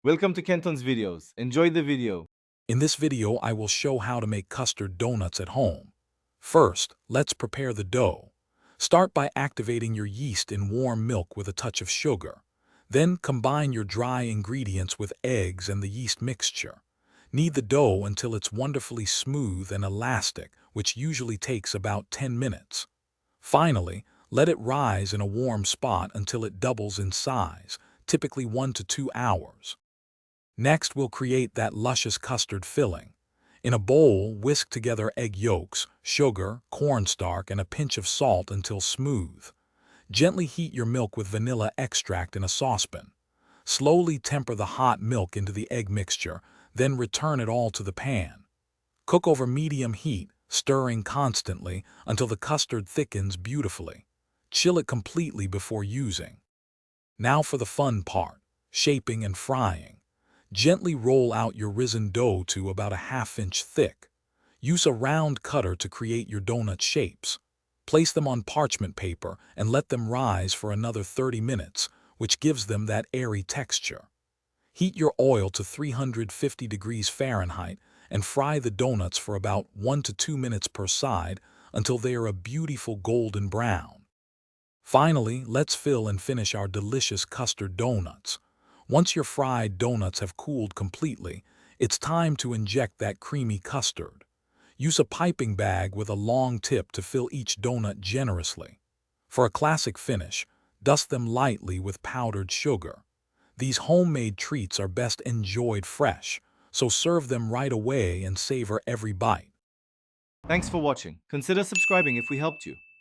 Welcome to Kenton's videos. Enjoy the video. In this video, I will show how to make custard donuts at home. First, let's prepare the dough. Start by activating your yeast in warm milk with a touch of sugar. Then combine your dry ingredients with eggs and the yeast mixture. Knead the dough until it's wonderfully smooth and elastic, which usually takes about 10 minutes. Finally, let it rise in a warm spot until it doubles in size, typically 1 to 2 hours. Next, we'll create that luscious custard filling. In a bowl, whisk together egg yolks, sugar, cornstarch, and a pinch of salt until smooth. Gently heat your milk with vanilla extract in a saucepan. Slowly temper the hot milk into the egg mixture, then return it all to the pan. Cook over medium heat, stirring constantly until the custard thickens beautifully. Chill it completely before using. Now for the fun part, shaping and frying. Gently roll out your risen dough to about a half-inch thick. Use a round cutter to create your donut shapes. Place them on parchment paper and let them rise for another 30 minutes, which gives them that airy texture. Heat your oil to 350 degrees Fahrenheit and fry the donuts for about 1 to 2 minutes per side until they are a beautiful golden brown. Finally, let's fill and finish our delicious custard donuts. Once your fried donuts have cooled completely, it's time to inject that creamy custard. Use a piping bag with a long tip to fill each donut generously. For a classic finish, dust them lightly with powdered sugar. These homemade treats are best enjoyed fresh, so serve them right away and savor every bite. Thanks for watching. Consider subscribing if we helped you.